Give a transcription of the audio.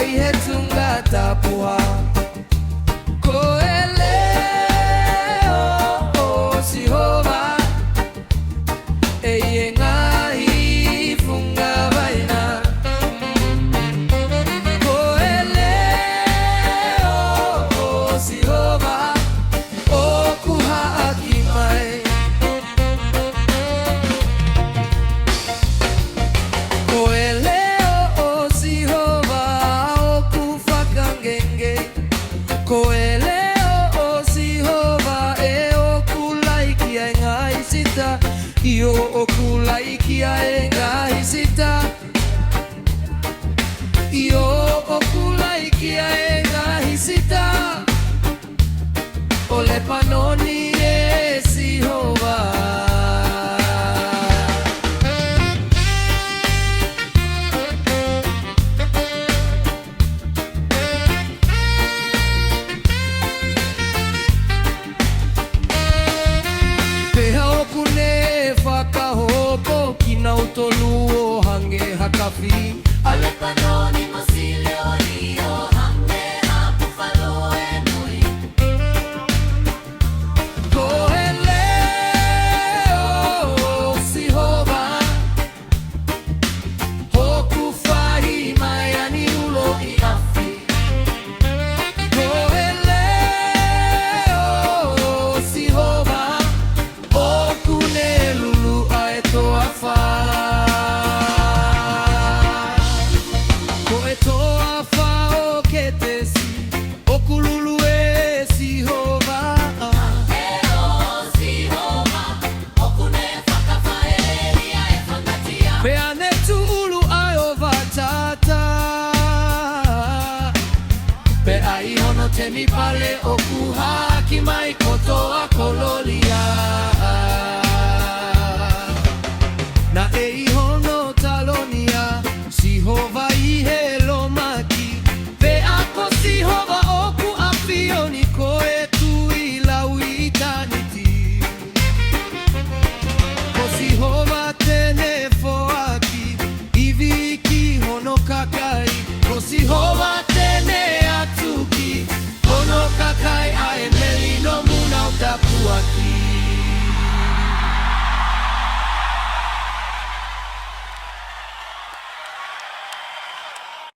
ihe tungatapua Yo okulaikia engahisita, yo okulaikia engahisita, ole panoni Yehova. Kina utoluo hange hakafi ale panoni mosilio rio hange hapufalo enui koeleo sihova hokufahi mayani ulo iafi koeleo sihova okunelulu aeto afa Temi pale okuha kimai kotoa kololia na eihono talonia sihova ihelo maki pe ako sihova oku afioni koetu ila uitaniti ko sihova tenefo aki iviki hono kakai ko sihova